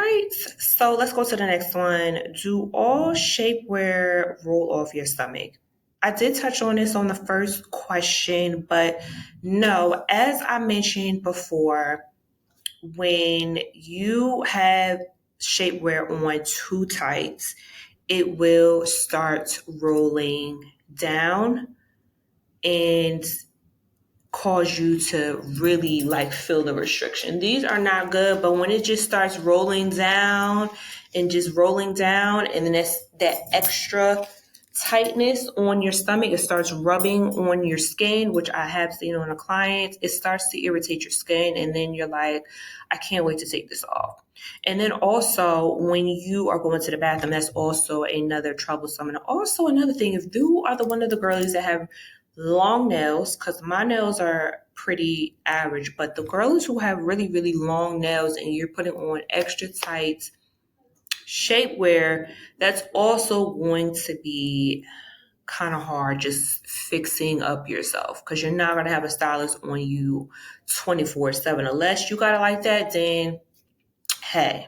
right, so let's go to the next one. Do all shapewear roll off your stomach? I did touch on this on the first question, but no, as I mentioned before, when you have shapewear on too tight, it will start rolling down and cause you to really like feel the restriction. These are not good, but when it just starts rolling down and just rolling down, and then that's that extra tightness on your stomach, it starts rubbing on your skin, which I have seen on a client. It starts to irritate your skin, and then you're like, I can't wait to take this off. And then also when you are going to the bathroom, that's also another troublesome. And also another thing, if you are the one of the girlies that have long nails, because my nails are pretty average, but the girls who have really, really long nails and you're putting on extra tight shapewear, that's also going to be kind of hard just fixing up yourself, because you're not going to have a stylist on you 24/7. Unless you got it like that, then hey,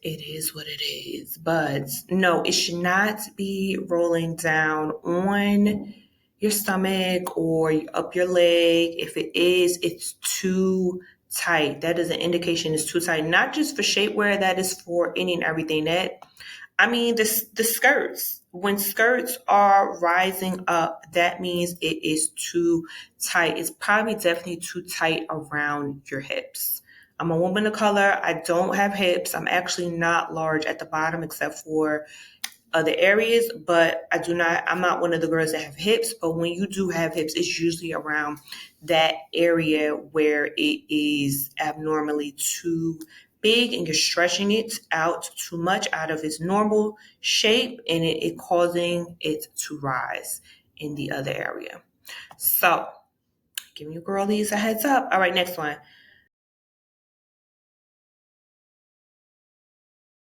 it is what it is. But no, it should not be rolling down on your stomach or up your leg. If it is, it's too tight. That is an indication it's too tight. Not just for shapewear, that is for any and everything. The skirts. When skirts are rising up, that means it is too tight. It's probably definitely too tight around your hips. I'm a woman of color. I don't have hips. I'm actually not large at the bottom except for other areas, but I'm not one of the girls that have hips. But when you do have hips, it's usually around that area where it is abnormally too big and you're stretching it out too much out of its normal shape, and it causing it to rise in the other area. So giving you girlies a heads up. All right, next one.